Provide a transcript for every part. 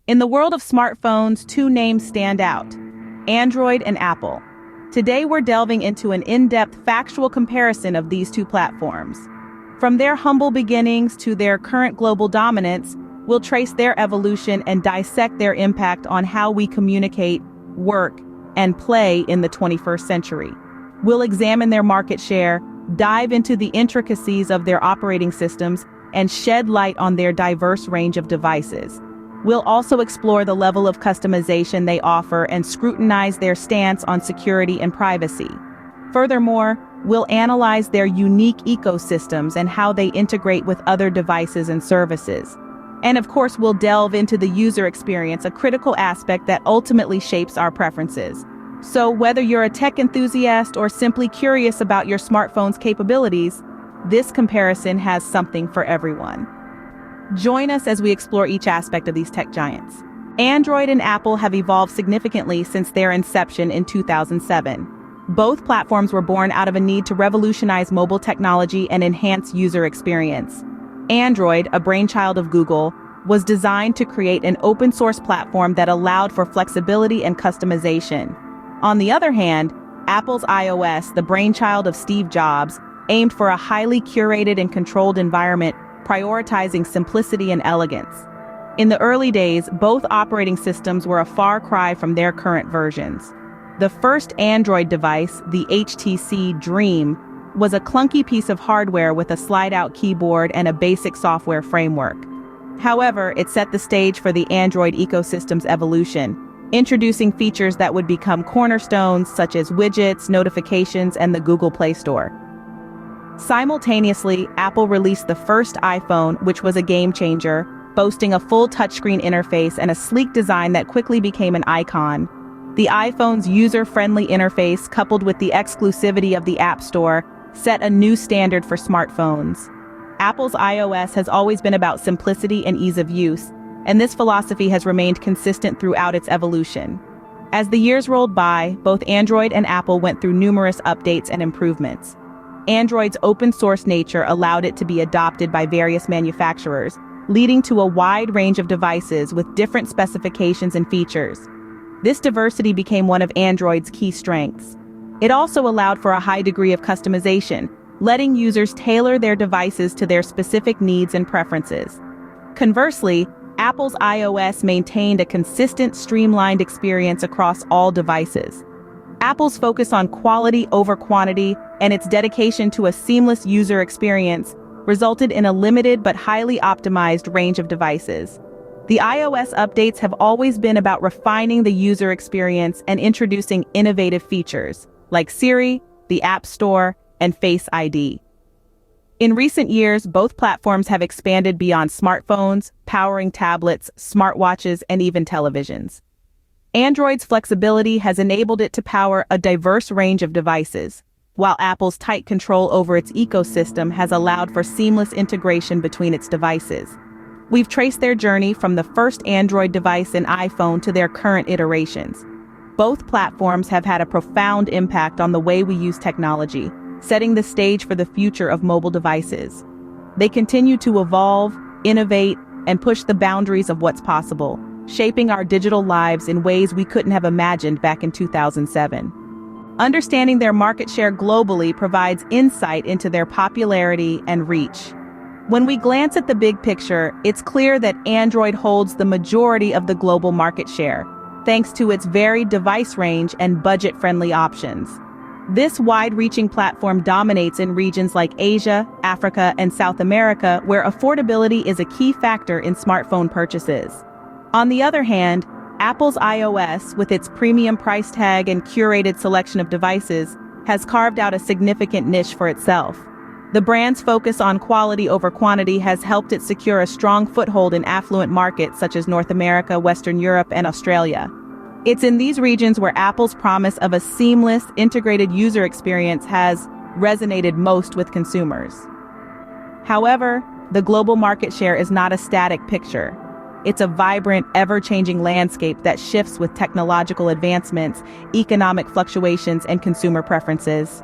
In the world of smartphones, two names stand out: Android and Apple. Today we're delving into an in-depth factual comparison of these two platforms. From their humble beginnings to their current global dominance, we'll trace their evolution and dissect their impact on how we communicate, work, and play in the 21st century. We'll examine their market share, dive into the intricacies of their operating systems, and shed light on their diverse range of devices. We'll also explore the level of customization they offer and scrutinize their stance on security and privacy. Furthermore, we'll analyze their unique ecosystems and how they integrate with other devices and services. And of course, we'll delve into the user experience, a critical aspect that ultimately shapes our preferences. So whether you're a tech enthusiast or simply curious about your smartphone's capabilities, this comparison has something for everyone. Join us as we explore each aspect of these tech giants. Android and Apple have evolved significantly since their inception in 2007. Both platforms were born out of a need to revolutionize mobile technology and enhance user experience. Android, a brainchild of Google, was designed to create an open-source platform that allowed for flexibility and customization. On the other hand, Apple's iOS, the brainchild of Steve Jobs, aimed for a highly curated and controlled environment, prioritizing simplicity and elegance. In the early days, both operating systems were a far cry from their current versions. The first Android device, the HTC Dream, was a clunky piece of hardware with a slide-out keyboard and a basic software framework. However, it set the stage for the Android ecosystem's evolution, introducing features that would become cornerstones such as widgets, notifications, and the Google Play Store. Simultaneously, Apple released the first iPhone, which was a game-changer, boasting a full touchscreen interface and a sleek design that quickly became an icon. The iPhone's user-friendly interface, coupled with the exclusivity of the App Store, set a new standard for smartphones. Apple's iOS has always been about simplicity and ease of use, and this philosophy has remained consistent throughout its evolution. As the years rolled by, both Android and Apple went through numerous updates and improvements. Android's open-source nature allowed it to be adopted by various manufacturers, leading to a wide range of devices with different specifications and features. This diversity became one of Android's key strengths. It also allowed for a high degree of customization, letting users tailor their devices to their specific needs and preferences. Conversely, Apple's iOS maintained a consistent, streamlined experience across all devices. Apple's focus on quality over quantity and its dedication to a seamless user experience resulted in a limited but highly optimized range of devices. The iOS updates have always been about refining the user experience and introducing innovative features, like Siri, the App Store, and Face ID. In recent years, both platforms have expanded beyond smartphones, powering tablets, smartwatches, and even televisions. Android's flexibility has enabled it to power a diverse range of devices, while Apple's tight control over its ecosystem has allowed for seamless integration between its devices. We've traced their journey from the first Android device and iPhone to their current iterations. Both platforms have had a profound impact on the way we use technology, setting the stage for the future of mobile devices. They continue to evolve, innovate, and push the boundaries of what's possible, shaping our digital lives in ways we couldn't have imagined back in 2007. Understanding their market share globally provides insight into their popularity and reach. When we glance at the big picture, it's clear that Android holds the majority of the global market share, thanks to its varied device range and budget-friendly options. This wide-reaching platform dominates in regions like Asia, Africa, and South America, where affordability is a key factor in smartphone purchases. On the other hand, Apple's iOS, with its premium price tag and curated selection of devices, has carved out a significant niche for itself. The brand's focus on quality over quantity has helped it secure a strong foothold in affluent markets such as North America, Western Europe, and Australia. It's in these regions where Apple's promise of a seamless, integrated user experience has resonated most with consumers. However, the global market share is not a static picture. It's a vibrant, ever-changing landscape that shifts with technological advancements, economic fluctuations, and consumer preferences.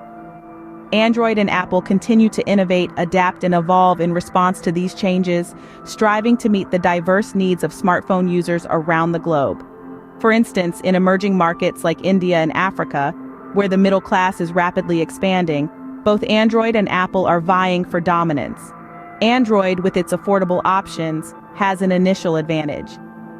Android and Apple continue to innovate, adapt, and evolve in response to these changes, striving to meet the diverse needs of smartphone users around the globe. For instance, in emerging markets like India and Africa, where the middle class is rapidly expanding, both Android and Apple are vying for dominance. Android, with its affordable options, has an initial advantage.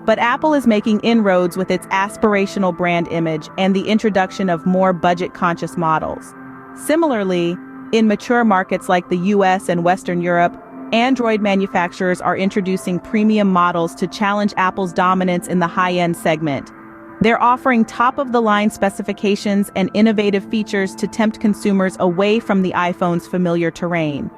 But Apple is making inroads with its aspirational brand image and the introduction of more budget-conscious models. Similarly, in mature markets like the US and Western Europe, Android manufacturers are introducing premium models to challenge Apple's dominance in the high-end segment. They're offering top-of-the-line specifications and innovative features to tempt consumers away from the iPhone's familiar terrain.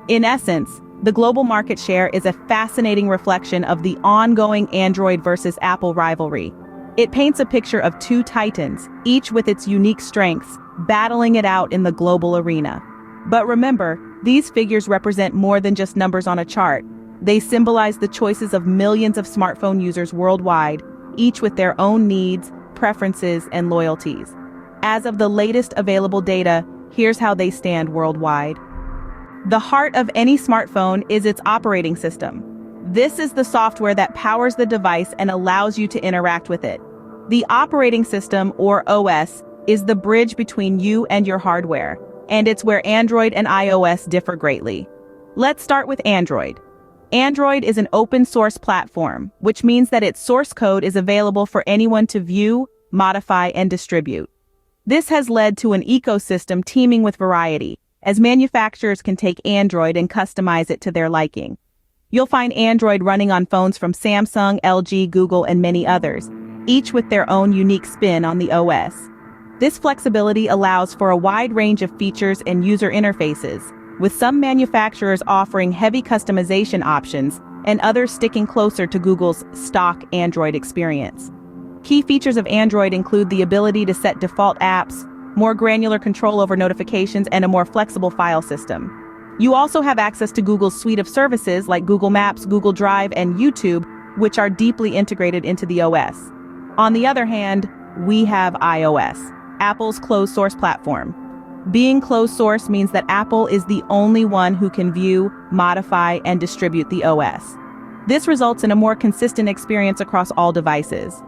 In essence, the global market share is a fascinating reflection of the ongoing Android versus Apple rivalry. It paints a picture of two titans, each with its unique strengths, battling it out in the global arena. But remember, these figures represent more than just numbers on a chart. They symbolize the choices of millions of smartphone users worldwide, each with their own needs, preferences, and loyalties. As of the latest available data, here's how they stand worldwide. The heart of any smartphone is its operating system. This is the software that powers the device and allows you to interact with it. The operating system, or OS, is the bridge between you and your hardware, and it's where Android and iOS differ greatly. Let's start with Android. Android is an open-source platform, which means that its source code is available for anyone to view, modify, and distribute. This has led to an ecosystem teeming with variety, as manufacturers can take Android and customize it to their liking. You'll find Android running on phones from Samsung, LG, Google, and many others, each with their own unique spin on the OS. This flexibility allows for a wide range of features and user interfaces, with some manufacturers offering heavy customization options and others sticking closer to Google's stock Android experience. Key features of Android include the ability to set default apps, more granular control over notifications, and a more flexible file system. You also have access to Google's suite of services like Google Maps, Google Drive, and YouTube, which are deeply integrated into the OS. On the other hand, we have iOS, Apple's closed-source platform. Being closed-source means that Apple is the only one who can view, modify, and distribute the OS. This results in a more consistent experience across all devices.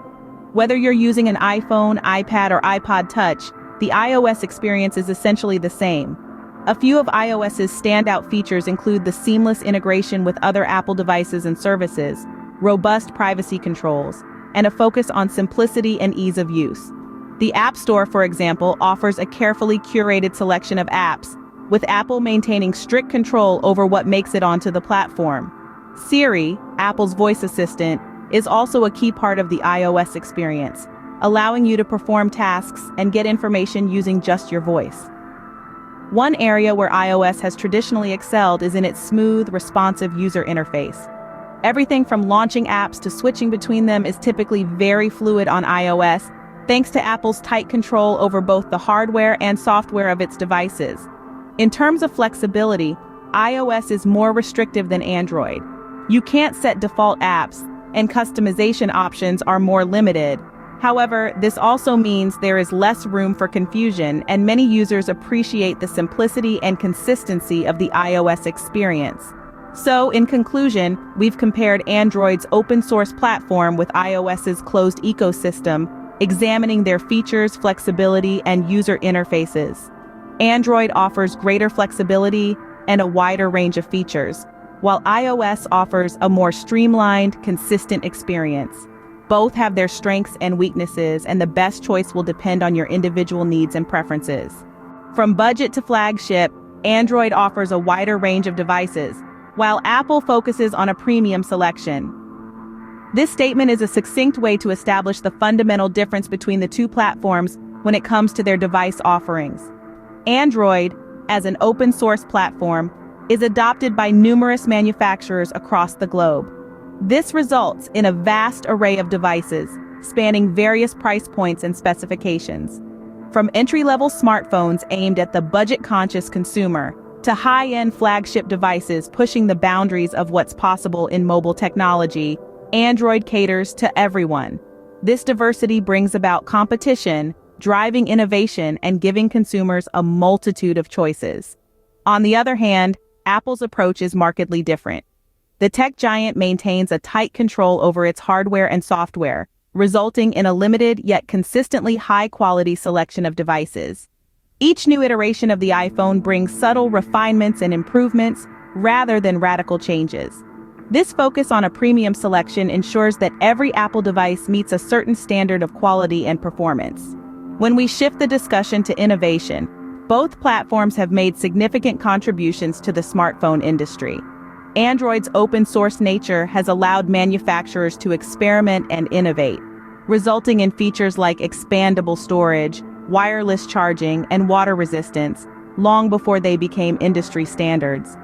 Whether you're using an iPhone, iPad, or iPod Touch, the iOS experience is essentially the same. A few of iOS's standout features include the seamless integration with other Apple devices and services, robust privacy controls, and a focus on simplicity and ease of use. The App Store, for example, offers a carefully curated selection of apps, with Apple maintaining strict control over what makes it onto the platform. Siri, Apple's voice assistant, is also a key part of the iOS experience, allowing you to perform tasks and get information using just your voice. One area where iOS has traditionally excelled is in its smooth, responsive user interface. Everything from launching apps to switching between them is typically very fluid on iOS, thanks to Apple's tight control over both the hardware and software of its devices. In terms of flexibility, iOS is more restrictive than Android. You can't set default apps, and customization options are more limited. However, this also means there is less room for confusion, and many users appreciate the simplicity and consistency of the iOS experience. So, in conclusion, we've compared Android's open-source platform with iOS's closed ecosystem, examining their features, flexibility, and user interfaces. Android offers greater flexibility and a wider range of features, while iOS offers a more streamlined, consistent experience. Both have their strengths and weaknesses, and the best choice will depend on your individual needs and preferences. From budget to flagship, Android offers a wider range of devices, while Apple focuses on a premium selection. This statement is a succinct way to establish the fundamental difference between the two platforms when it comes to their device offerings. Android, as an open-source platform, is adopted by numerous manufacturers across the globe. This results in a vast array of devices, spanning various price points and specifications. From entry-level smartphones aimed at the budget-conscious consumer, to high-end flagship devices pushing the boundaries of what's possible in mobile technology, Android caters to everyone. This diversity brings about competition, driving innovation and giving consumers a multitude of choices. On the other hand, Apple's approach is markedly different. The tech giant maintains a tight control over its hardware and software, resulting in a limited yet consistently high-quality selection of devices. Each new iteration of the iPhone brings subtle refinements and improvements rather than radical changes. This focus on a premium selection ensures that every Apple device meets a certain standard of quality and performance. When we shift the discussion to innovation, both platforms have made significant contributions to the smartphone industry. Android's open-source nature has allowed manufacturers to experiment and innovate, resulting in features like expandable storage, wireless charging, and water resistance, long before they became industry standards.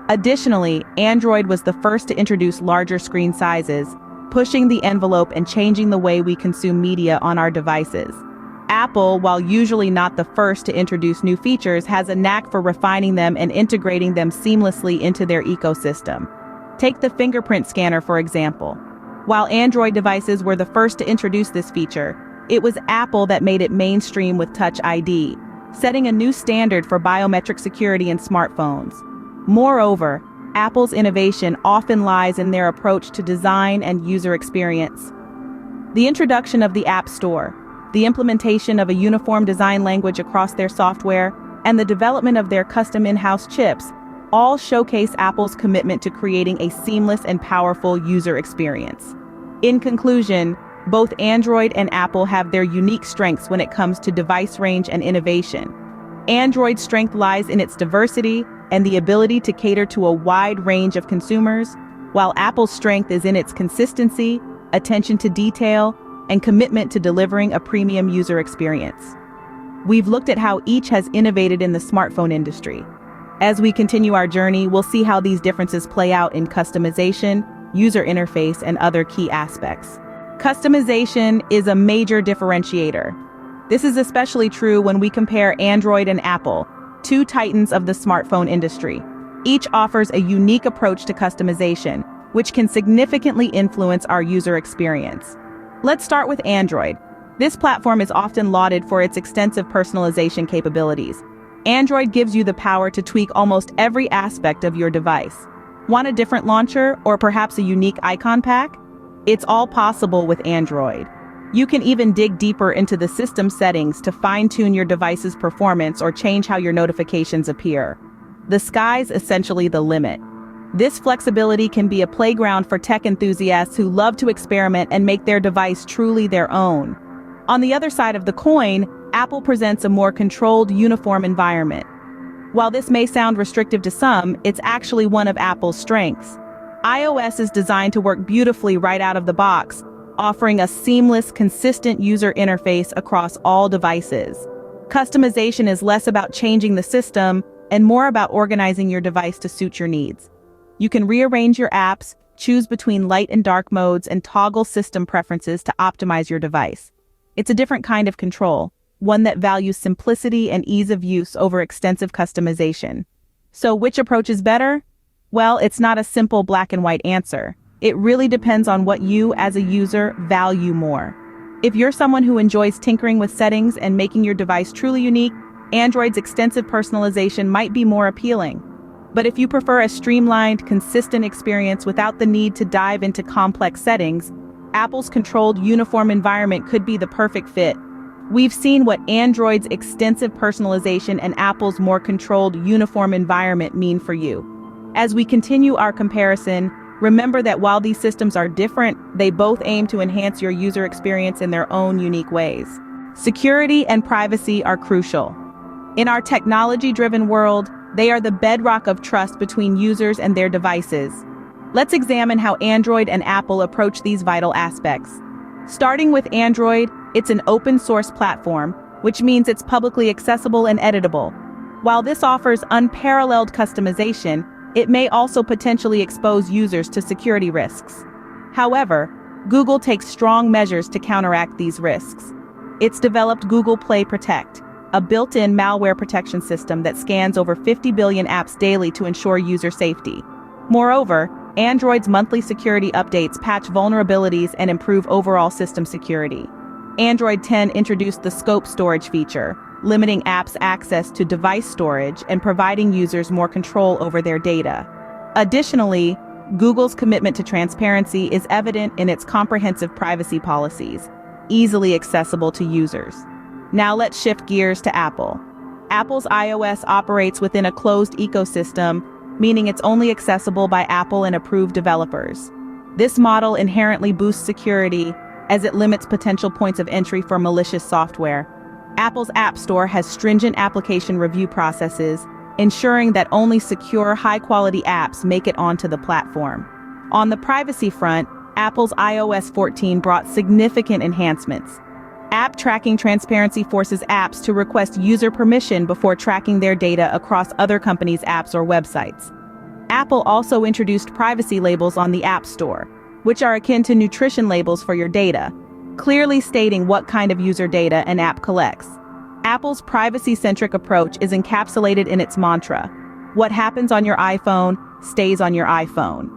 Additionally, Android was the first to introduce larger screen sizes, pushing the envelope and changing the way we consume media on our devices. Apple, while usually not the first to introduce new features, has a knack for refining them and integrating them seamlessly into their ecosystem. Take the fingerprint scanner, for example. While Android devices were the first to introduce this feature, it was Apple that made it mainstream with Touch ID, setting a new standard for biometric security in smartphones. Moreover, Apple's innovation often lies in their approach to design and user experience. The introduction of the App Store, the implementation of a uniform design language across their software, and the development of their custom in-house chips all showcase Apple's commitment to creating a seamless and powerful user experience. In conclusion, both Android and Apple have their unique strengths when it comes to device range and innovation. Android's strength lies in its diversity and the ability to cater to a wide range of consumers, while Apple's strength is in its consistency, attention to detail, and commitment to delivering a premium user experience. We've looked at how each has innovated in the smartphone industry. As we continue our journey, we'll see how these differences play out in customization, user interface, and other key aspects. Customization is a major differentiator. This is especially true when we compare Android and Apple, two titans of the smartphone industry. Each offers a unique approach to customization, which can significantly influence our user experience. Let's start with Android. This platform is often lauded for its extensive personalization capabilities. Android gives you the power to tweak almost every aspect of your device. Want a different launcher or perhaps a unique icon pack? It's all possible with Android. You can even dig deeper into the system settings to fine-tune your device's performance or change how your notifications appear. The sky's essentially the limit. This flexibility can be a playground for tech enthusiasts who love to experiment and make their device truly their own. On the other side of the coin, Apple presents a more controlled, uniform environment. While this may sound restrictive to some, it's actually one of Apple's strengths. iOS is designed to work beautifully right out of the box, offering a seamless, consistent user interface across all devices. Customization is less about changing the system and more about organizing your device to suit your needs. You can rearrange your apps, choose between light and dark modes, and toggle system preferences to optimize your device. It's a different kind of control, one that values simplicity and ease of use over extensive customization. So which approach is better? Well, it's not a simple black and white answer. It really depends on what you, as a user, value more. If you're someone who enjoys tinkering with settings and making your device truly unique, Android's extensive personalization might be more appealing. But if you prefer a streamlined, consistent experience without the need to dive into complex settings, Apple's controlled, uniform environment could be the perfect fit. We've seen what Android's extensive personalization and Apple's more controlled, uniform environment mean for you. As we continue our comparison, remember that while these systems are different, they both aim to enhance your user experience in their own unique ways. Security and privacy are crucial. In our technology-driven world, they are the bedrock of trust between users and their devices. Let's examine how Android and Apple approach these vital aspects. Starting with Android, it's an open-source platform, which means it's publicly accessible and editable. While this offers unparalleled customization, it may also potentially expose users to security risks. However, Google takes strong measures to counteract these risks. It's developed Google Play Protect, a built-in malware protection system that scans over 50 billion apps daily to ensure user safety. Moreover, Android's monthly security updates patch vulnerabilities and improve overall system security. Android 10 introduced the scope storage feature, limiting apps' access to device storage and providing users more control over their data. Additionally, Google's commitment to transparency is evident in its comprehensive privacy policies, easily accessible to users. Now let's shift gears to Apple. Apple's iOS operates within a closed ecosystem, meaning it's only accessible by Apple and approved developers. This model inherently boosts security as it limits potential points of entry for malicious software. Apple's App Store has stringent application review processes, ensuring that only secure, high-quality apps make it onto the platform. On the privacy front, Apple's iOS 14 brought significant enhancements. App tracking transparency forces apps to request user permission before tracking their data across other companies' apps or websites. Apple also introduced privacy labels on the App Store, which are akin to nutrition labels for your data, clearly stating what kind of user data an app collects. Apple's privacy-centric approach is encapsulated in its mantra: what happens on your iPhone stays on your iPhone.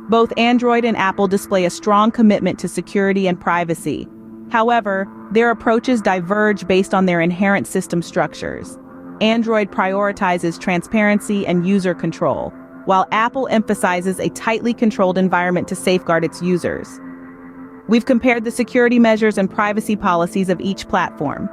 Both Android and Apple display a strong commitment to security and privacy. However, their approaches diverge based on their inherent system structures. Android prioritizes transparency and user control, while Apple emphasizes a tightly controlled environment to safeguard its users. We've compared the security measures and privacy policies of each platform.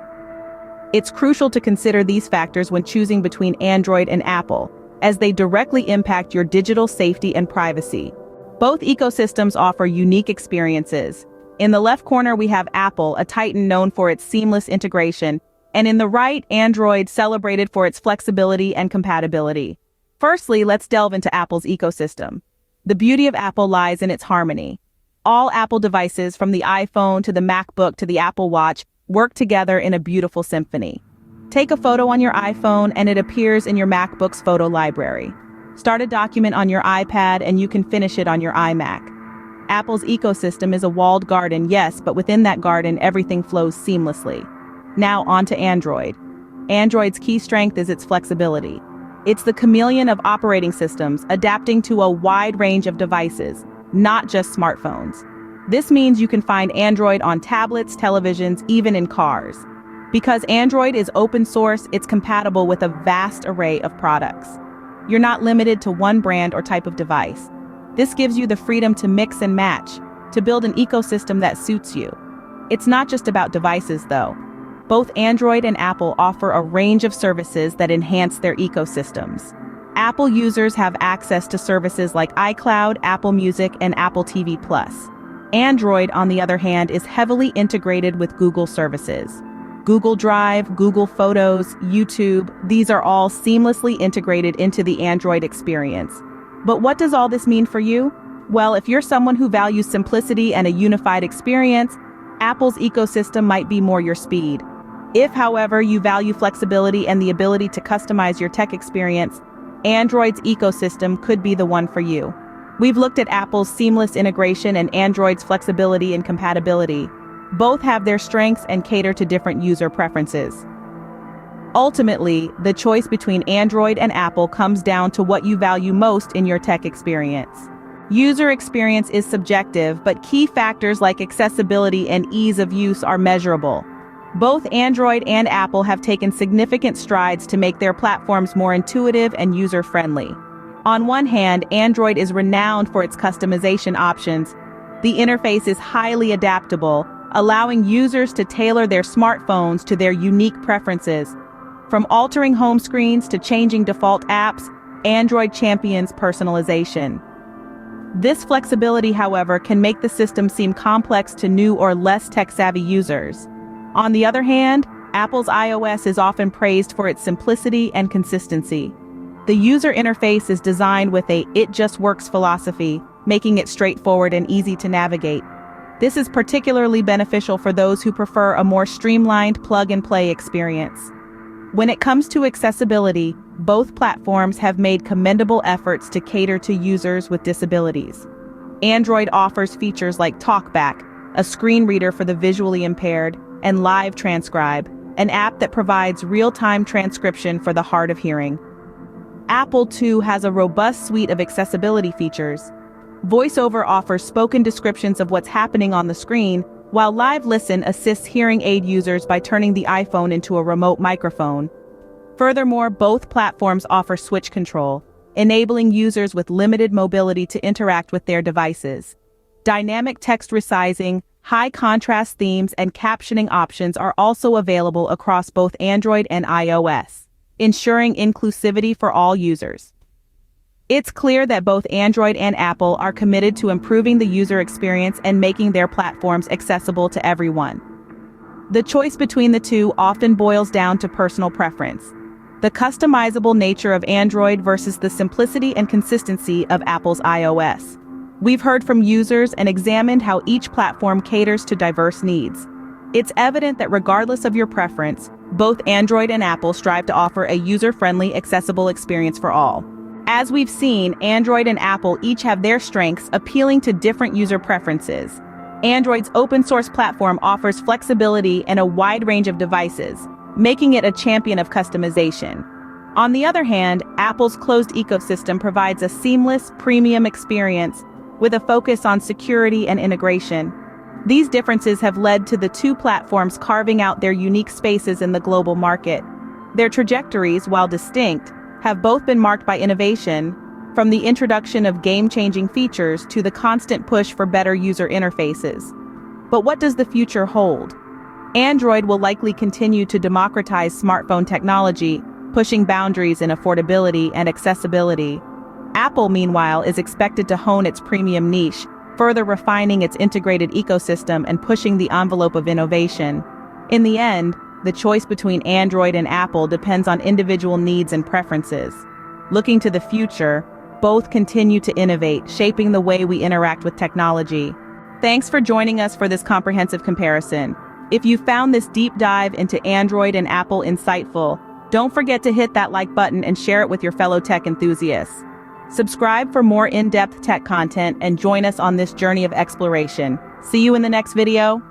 It's crucial to consider these factors when choosing between Android and Apple, as they directly impact your digital safety and privacy. Both ecosystems offer unique experiences. In the left corner, we have Apple, a titan known for its seamless integration, and in the right, Android, celebrated for its flexibility and compatibility. Firstly, let's delve into Apple's ecosystem. The beauty of Apple lies in its harmony. All Apple devices, from the iPhone to the MacBook to the Apple Watch, work together in a beautiful symphony. Take a photo on your iPhone and it appears in your MacBook's photo library. Start a document on your iPad and you can finish it on your iMac. Apple's ecosystem is a walled garden, yes, but within that garden, everything flows seamlessly. Now on to Android. Android's key strength is its flexibility. It's the chameleon of operating systems, adapting to a wide range of devices, not just smartphones. This means you can find Android on tablets, televisions, even in cars. Because Android is open source, it's compatible with a vast array of products. You're not limited to one brand or type of device. This gives you the freedom to mix and match, to build an ecosystem that suits you. It's not just about devices, though. Both Android and Apple offer a range of services that enhance their ecosystems. Apple users have access to services like iCloud, Apple Music, and Apple TV+. Android, on the other hand, is heavily integrated with Google services. Google Drive, Google Photos, YouTube, these are all seamlessly integrated into the Android experience. But what does all this mean for you? Well, if you're someone who values simplicity and a unified experience, Apple's ecosystem might be more your speed. If, however, you value flexibility and the ability to customize your tech experience, Android's ecosystem could be the one for you. We've looked at Apple's seamless integration and Android's flexibility and compatibility. Both have their strengths and cater to different user preferences. Ultimately, the choice between Android and Apple comes down to what you value most in your tech experience. User experience is subjective, but key factors like accessibility and ease of use are measurable. Both Android and Apple have taken significant strides to make their platforms more intuitive and user-friendly. On one hand, Android is renowned for its customization options. The interface is highly adaptable, allowing users to tailor their smartphones to their unique preferences. From altering home screens to changing default apps, Android champions personalization. This flexibility, however, can make the system seem complex to new or less tech-savvy users. On the other hand, Apple's iOS is often praised for its simplicity and consistency. The user interface is designed with a "it just works" philosophy, making it straightforward and easy to navigate. This is particularly beneficial for those who prefer a more streamlined plug-and-play experience. When it comes to accessibility, both platforms have made commendable efforts to cater to users with disabilities. Android offers features like TalkBack, a screen reader for the visually impaired, and Live Transcribe, an app that provides real-time transcription for the hard of hearing. Apple, too, has a robust suite of accessibility features. VoiceOver offers spoken descriptions of what's happening on the screen, while Live Listen assists hearing aid users by turning the iPhone into a remote microphone. Furthermore, both platforms offer switch control, enabling users with limited mobility to interact with their devices. Dynamic text resizing, high-contrast themes, and captioning options are also available across both Android and iOS, ensuring inclusivity for all users. It's clear that both Android and Apple are committed to improving the user experience and making their platforms accessible to everyone. The choice between the two often boils down to personal preference. The customizable nature of Android versus the simplicity and consistency of Apple's iOS. We've heard from users and examined how each platform caters to diverse needs. It's evident that regardless of your preference, both Android and Apple strive to offer a user-friendly, accessible experience for all. As we've seen, Android and Apple each have their strengths, appealing to different user preferences. Android's open-source platform offers flexibility and a wide range of devices, making it a champion of customization. On the other hand, Apple's closed ecosystem provides a seamless, premium experience with a focus on security and integration. These differences have led to the two platforms carving out their unique spaces in the global market. Their trajectories, while distinct, have both been marked by innovation, from the introduction of game-changing features to the constant push for better user interfaces. But what does the future hold? Android will likely continue to democratize smartphone technology, pushing boundaries in affordability and accessibility. Apple, meanwhile, is expected to hone its premium niche, further refining its integrated ecosystem and pushing the envelope of innovation. In the end, the choice between Android and Apple depends on individual needs and preferences. Looking to the future, both continue to innovate, shaping the way we interact with technology. Thanks for joining us for this comprehensive comparison. If you found this deep dive into Android and Apple insightful, don't forget to hit that like button and share it with your fellow tech enthusiasts. Subscribe for more in-depth tech content and join us on this journey of exploration. See you in the next video.